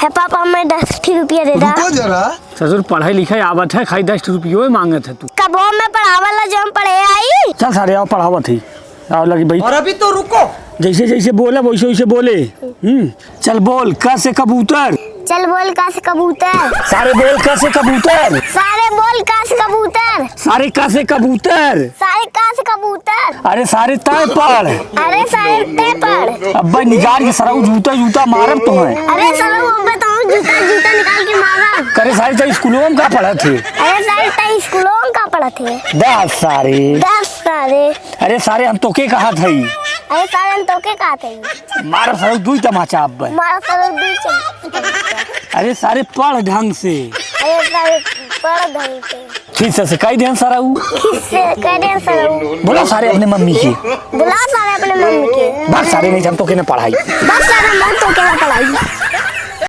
है पापा मैं 10 रुपया दे दा। रुको जरा। ससुर पढ़ाई लिखाई आवत है, खाई 10 रुपये मांगे थे तू। कब मैं पढ़ावला जो हम पढ़े आई। चल सारे आओ पढ़ावत ही आओ लगी भाई। और अभी तो रुको। जैसे जैसे बोले वैसे वैसे बोले। चल बोल क से कबूतर। चल बोल का से कबूतर। सारे बोल क से कबूतर। सारे बोल का से कबूतर। सारे क से कबूतर। सारे का से कबूतर। अरे सारे तय पढ़। अरे सारे ते पढ़। अब्बा निकाल के सराऊ जूता जूता मारब तुम्हें। अरे सर वो बताऊं जूता जूता निकाल के मारा। करे सारे तो स्कूलों में का पढ़ा थे। अरे सारे ते स्कूलों में का पढ़ा थे। 10 सारे। 10 सारे। अरे सारे हम तो के कहा थई। अरे सारे हम तो के कहा थे। मारा सराऊ दुई तमाचा अब। मारा सर दूर चल। अरे सारे पढ़ ढंग से। अरे सारे पढ़ ढंग से। ठीक से कई ध्यान सराऊ। किससे कह दे सर। बोला सारे अपने मम्मी की। बुला सारे अपने मम्मी के। बस सारे नहीं हम तो के ना पढ़ाई। बस सारे मैं तो के पढ़ाई।